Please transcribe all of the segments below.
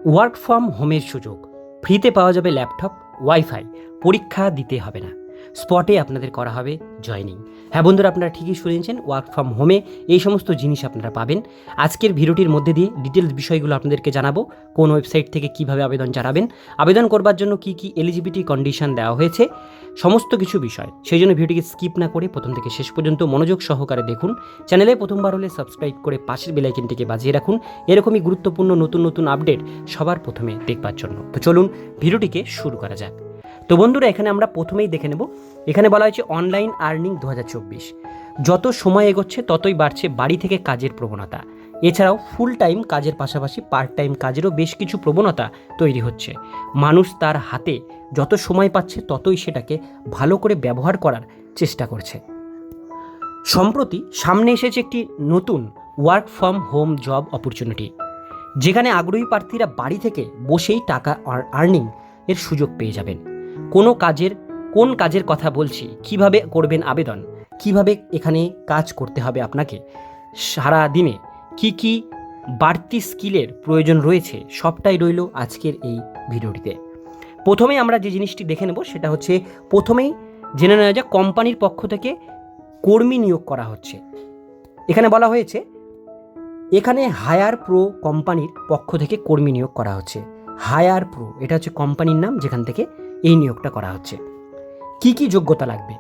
Work from হোমের সুযোগ, ফ্রিতে পাওয়া যাবে ল্যাপটপ, ওয়াইফাই, পরীক্ষা দিতে হবে না, স্পটে আপনাদের করা হবে জয়নিং। হ্যাঁ বন্ধুরা, আপনারা ঠিকই শুনেছেন, ওয়ার্ক ফ্রম হোমে এই সমস্ত জিনিস আপনারা পাবেন। আজকের ভিডিওটির মধ্যে দিয়ে ডিটেলস বিষয়গুলো আপনাদেরকে জানাবো। কোন ওয়েবসাইট থেকে কিভাবে আবেদন জানাবেন, আবেদন করবার জন্য কি কি এলিজিবিলিটি কন্ডিশন দেওয়া হয়েছে, সমস্ত কিছু বিষয়। সেই জন্য ভিডিওটিকে স্কিপ না করে প্রথম থেকে শেষ পর্যন্ত মনোযোগ সহকারে দেখুন। চ্যানেলে প্রথমবার হলে সাবস্ক্রাইব করে পাশের বেল আইকনটিকে বাজিয়ে রাখুন এরকমই গুরুত্বপূর্ণ নতুন নতুন আপডেট সবার প্রথমে দেখবার জন্য। তো চলুন ভিডিওটিকে শুরু করা যাক। তো বন্ধুরা, এখানে আমরা প্রথমেই দেখে নেব। এখানে বলা হয়েছে অনলাইন আর্নিং 2024। যত সময় এগোচ্ছে ততই বাড়ছে বাড়ি থেকে কাজের প্রবণতা। এছাড়াও ফুল টাইম কাজের পাশাপাশি পার্ট টাইম কাজেরও বেশ কিছু প্রবণতা তৈরি হচ্ছে। মানুষ তার হাতে যত সময় পাচ্ছে ততই সেটাকে ভালো করে ব্যবহার করার চেষ্টা করছে। সম্প্রতি সামনে এসেছে একটি নতুন work from home job opportunity, যেখানে আগ্রহী প্রার্থীরা বাড়ি থেকে বসেই টাকা আর্নিং এর সুযোগ পেয়ে যাবেন। কোন কাজের কথা বলছি, কিভাবে করবেন আবেদন, কিভাবে এখানে কাজ করতে হবে আপনাকে, সারা দিনে কি কি বাড়তি স্কিলের প্রয়োজন রয়েছে, সবটাই রইল আজকের এই ভিডিওটিতে। প্রথমেই আমরা যে জিনিসটি দেখে নেব সেটা হচ্ছে, প্রথমেই জেনে নেওয়া যাক কোম্পানির পক্ষ থেকে কর্মী নিয়োগ করা হচ্ছে। এখানে বলা হয়েছে এখানে হায়ার প্রো কোম্পানির পক্ষ থেকে কর্মী নিয়োগ করা হচ্ছে। হায়ার প্রো এটা হচ্ছে কোম্পানির নাম যেখান থেকে এই নিয়োগটা করা হচ্ছে। কি কি যোগ্যতা লাগবে?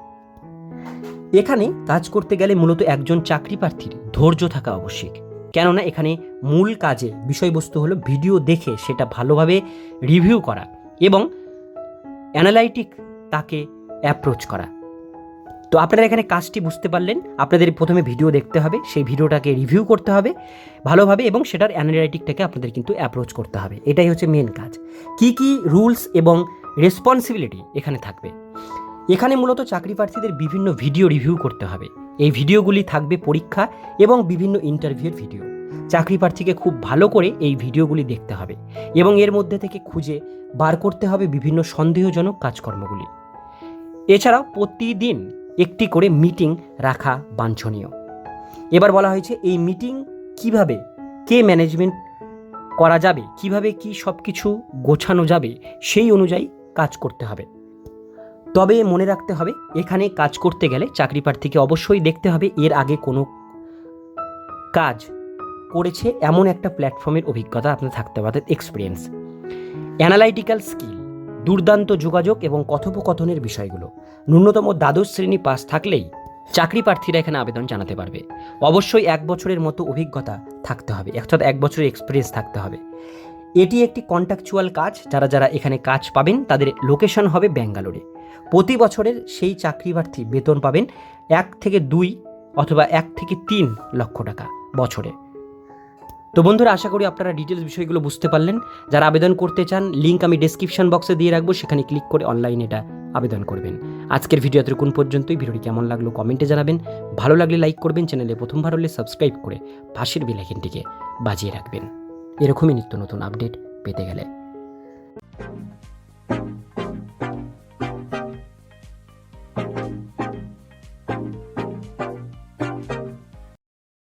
এখানে কাজ করতে গেলে মূলত একজন চাকরি প্রার্থীর ধৈর্য থাকা আবশ্যক, কেননা এখানে মূল কাজে বিষয়বস্তু হলো ভিডিও দেখে সেটা ভালোভাবে রিভিউ করা এবং অ্যানালাইটিক তাকে অ্যাপ্রোচ করা। তো আপনারা এখানে কাজটি বুঝতে পারলেন। আপনাদের প্রথমে ভিডিও দেখতে হবে, সেই ভিডিওটাকে রিভিউ করতে হবে ভালোভাবে এবং সেটার অ্যানালাইটিকটাকে আপনাদের কিন্তু অ্যাপ্রোচ করতে হবে। এটাই হচ্ছে মেন কাজ। কি কি রুলস এবং রেসপন্সিবিলিটি এখানে থাকবে? এখানে মূলত চাকরি প্রার্থীদের বিভিন্ন ভিডিও রিভিউ করতে হবে। এই ভিডিওগুলি থাকবে পরীক্ষা এবং বিভিন্ন ইন্টারভিউর ভিডিও। চাকরি প্রার্থীকে খুব ভালো করে এই ভিডিওগুলি দেখতে হবে এবং এর মধ্যে থেকে খুঁজে বার করতে হবে বিভিন্ন সন্দেহজনক কাজকর্মগুলি। এছাড়াও প্রতিদিন একটি করে মিটিং রাখা বাঞ্ছনীয়। এবার বলা হয়েছে এই মিটিং কিভাবে ম্যানেজমেন্ট করা যাবে, কিভাবে কি সব কিছু গোছানো যাবে, সেই অনুযায়ী কাজ করতে হবে। তবে মনে রাখতে হবে, এখানে কাজ করতে গেলে চাকরি প্রার্থীকে অবশ্যই দেখতে হবে এর আগে কোনো কাজ করেছে এমন একটা প্ল্যাটফর্মের অভিজ্ঞতা আপনার থাকতে হবে, এক্সপিরিয়েন্স, অ্যানালাইটিক্যাল স্কিল, দুর্দান্ত যোগাযোগ এবং কথোপকথনের বিষয়গুলো। ন্যূনতম দ্বাদশ শ্রেণী পাস থাকলেই চাকরি প্রার্থীরা এখানে আবেদন জানাতে পারবে। অবশ্যই 1 বছরের মতো অভিজ্ঞতা থাকতে হবে, অর্থাৎ 1 বছরের এক্সপিরিয়েন্স থাকতে হবে। এটি একটি কন্ট্রাকচুয়াল কাজ। যারা এখানে কাজ পাবেন তাদের লোকেশন হবে ব্যাঙ্গালোরে। প্রতি বছরের সেই চাকরি প্রার্থী বেতন পাবেন 1 থেকে 2 অথবা 1 থেকে 3 লক্ষ টাকা বছরে। তো বন্ধুরা, আশা করি আপনারা ডিটেলস বিষয়গুলো বুঝতে পারলেন। যারা আবেদন করতে চান, লিঙ্ক আমি ডেসক্রিপশন বক্সে দিয়ে রাখবো, সেখানে ক্লিক করে অনলাইনে এটা আবেদন করবেন। আজকের ভিডিও এতক্ষণ পর্যন্তই। ভিডিওটি কেমন লাগলো কমেন্টে জানাবেন, ভালো লাগলে লাইক করবেন, চ্যানেলে প্রথমবার হলে সাবস্ক্রাইব করে পাশের বেল আইকনটিকে বাজিয়ে রাখবেন এরকমই নিত্য নতুন আপডেট পেতে গেলে।